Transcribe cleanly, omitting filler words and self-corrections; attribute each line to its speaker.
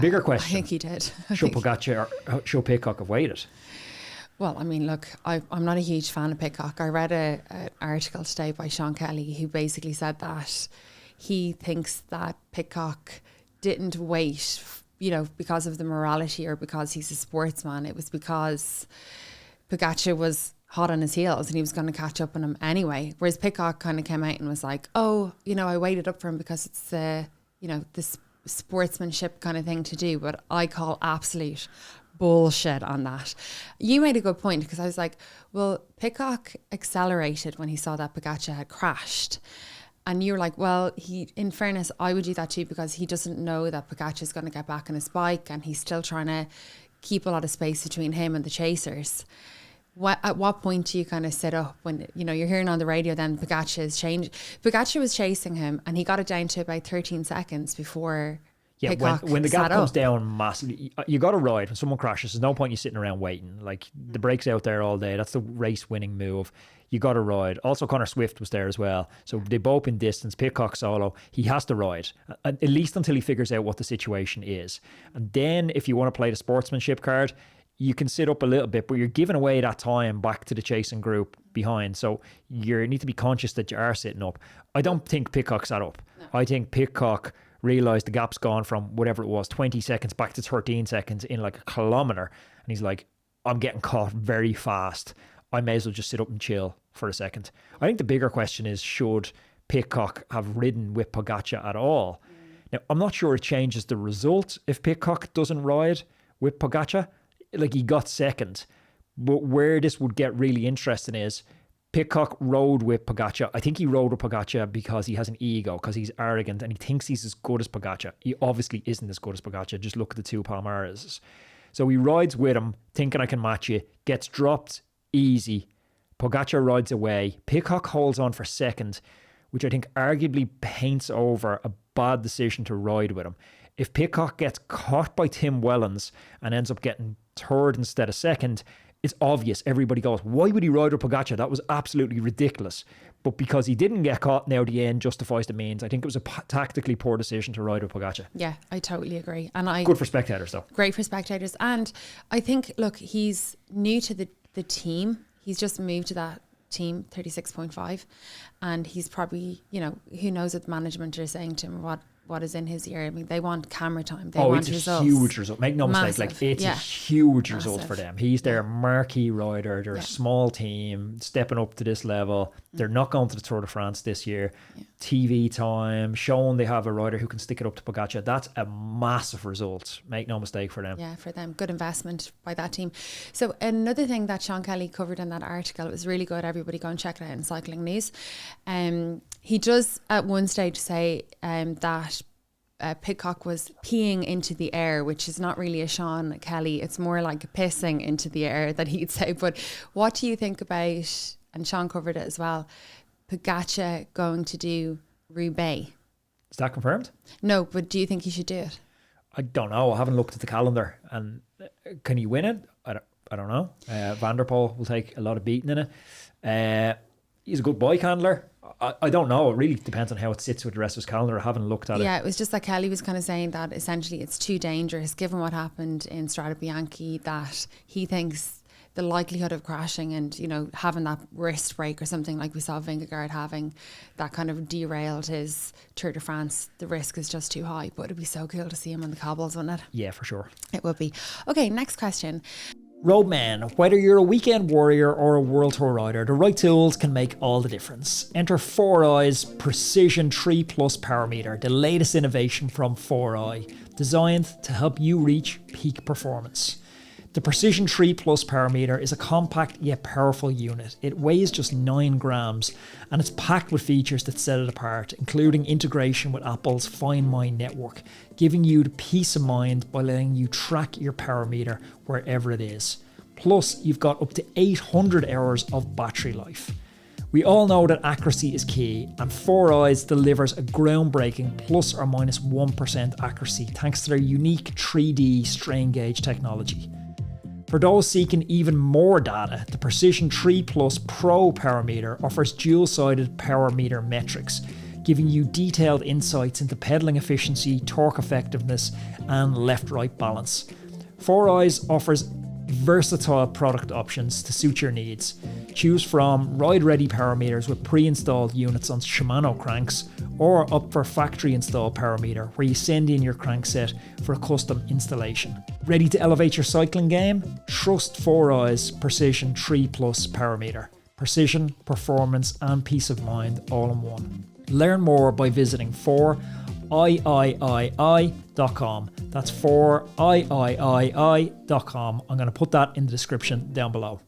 Speaker 1: bigger question.
Speaker 2: I think he did.
Speaker 1: Should Pogacar or should Pidcock have waited?
Speaker 2: Well, I mean, look, I'm not a huge fan of Pidcock. I read an article today by Sean Kelly who basically said that he thinks that Pidcock didn't wait, because of the morality or because he's a sportsman. It was because Pogacar was hot on his heels and he was going to catch up on him anyway. Whereas Pidcock kind of came out and was like, I waited up for him because it's, this sportsmanship kind of thing to do. But I call absolute bullshit on that. You made a good point because I was like, well, Pidcock accelerated when he saw that Pogacar had crashed. And you were like, well, in fairness, I would do that too because he doesn't know that Pogacar is going to get back on his bike and he's still trying to keep a lot of space between him and the chasers. At what point do you kind of sit up when, you're hearing on the radio then Pogacar was chasing him and he got it down to about 13 seconds before Pidcock
Speaker 1: when the gap comes
Speaker 2: up.
Speaker 1: down massively, you got to ride. When someone crashes, there's no point you sitting around waiting. Like, the brake's out there all day. That's the race winning move. You got to ride. Also, Connor Swift was there as well. So they both in distance. Pidcock solo. He has to ride, at least until he figures out what the situation is. And then if you want to play the sportsmanship card, you can sit up a little bit, but you're giving away that time back to the chasing group behind. So you need to be conscious that you are sitting up. I don't think Pidcock sat up. No. I think Pidcock realised the gap's gone from whatever it was, 20 seconds back to 13 seconds in like a kilometre. And he's like, I'm getting caught very fast. I may as well just sit up and chill for a second. I think the bigger question is, should Pidcock have ridden with Pogacar at all? Now, I'm not sure it changes the result if Pidcock doesn't ride with Pogacar. Like, he got second. But where this would get really interesting is Pidcock rode with Pogacar. I think he rode with Pogacar because he has an ego, because he's arrogant and he thinks he's as good as Pogacar. He obviously isn't as good as Pogacar. Just look at the two Palmares. So he rides with him, thinking I can match you, gets dropped easy. Pogacar rides away. Pidcock holds on for second, which I think arguably paints over a bad decision to ride with him. If Pidcock gets caught by Tim Wellens and ends up getting third instead of second, it's obvious. Everybody goes, why would he ride with Pogacar? That was absolutely ridiculous. But because he didn't get caught, now the end justifies the means. I think it was a tactically poor decision to ride with Pogacar.
Speaker 2: Yeah, I totally agree.
Speaker 1: Good for spectators, though.
Speaker 2: Great for spectators. And I think, look, he's new to the team. He's just moved to that team, 36.5. And he's probably, who knows what management are saying to him, what is in his ear. I mean, they want camera time. They want results.
Speaker 1: It's a huge result. Make no mistake, it's a huge result for them. He's their marquee rider. They're a small team, stepping up to this level. They're not going to the Tour de France this year. TV time, showing they have a rider who can stick it up to Pogacar. That's a massive result. Make no mistake for them.
Speaker 2: Yeah, for them. Good investment by that team. So another thing that Sean Kelly covered in that article, it was really good. Everybody go and check it out in Cycling News. He does at one stage say that Pidcock was peeing into the air, which is not really a Sean Kelly. It's more like pissing into the air that he'd say. But what do you think about, and Sean covered it as well, Pogacar going to do Roubaix?
Speaker 1: Is that confirmed?
Speaker 2: No, but do you think he should do it?
Speaker 1: I don't know. I haven't looked at the calendar. And can he win it? I don't know. Van der Poel will take a lot of beating in it. He's a good bike handler. I don't know. It really depends on how it sits with the rest of his calendar. I haven't looked at it.
Speaker 2: Yeah, it was just that Kelly was kind of saying that essentially it's too dangerous, given what happened in Strade Bianche, that he thinks the likelihood of crashing and, having that wrist break or something like we saw Vingegaard having, that kind of derailed his Tour de France. The risk is just too high, but it'd be so cool to see him on the cobbles, wouldn't it?
Speaker 1: Yeah, for sure.
Speaker 2: It would be. Okay, next question.
Speaker 1: Roadman, whether you're a weekend warrior or a World Tour rider, the right tools can make all the difference. Enter 4i's Precision 3 Plus Power Meter, the latest innovation from 4i, designed to help you reach peak performance. The Precision 3 Plus Power Meter is a compact yet powerful unit. It weighs just 9 grams and it's packed with features that set it apart, including integration with Apple's Find My network, giving you the peace of mind by letting you track your power meter wherever it is. Plus, you've got up to 800 hours of battery life. We all know that accuracy is key, and 4i's delivers a groundbreaking plus or minus 1% accuracy thanks to their unique 3D strain gauge technology. For those seeking even more data, the Precision 3 Plus Pro Power Meter offers dual-sided power meter metrics. giving you detailed insights into pedaling efficiency, torque effectiveness, and left-right balance. 4Eyes offers versatile product options to suit your needs. Choose from ride-ready power meters with pre-installed units on Shimano cranks, or up for factory-installed power meter where you send in your crankset for a custom installation. Ready to elevate your cycling game? Trust 4Eyes Precision 3 Plus power meter. Precision, performance, and peace of mind all in one. Learn more by visiting 4iiii.com. That's 4iiii.com. I'm going to put that in the description down below.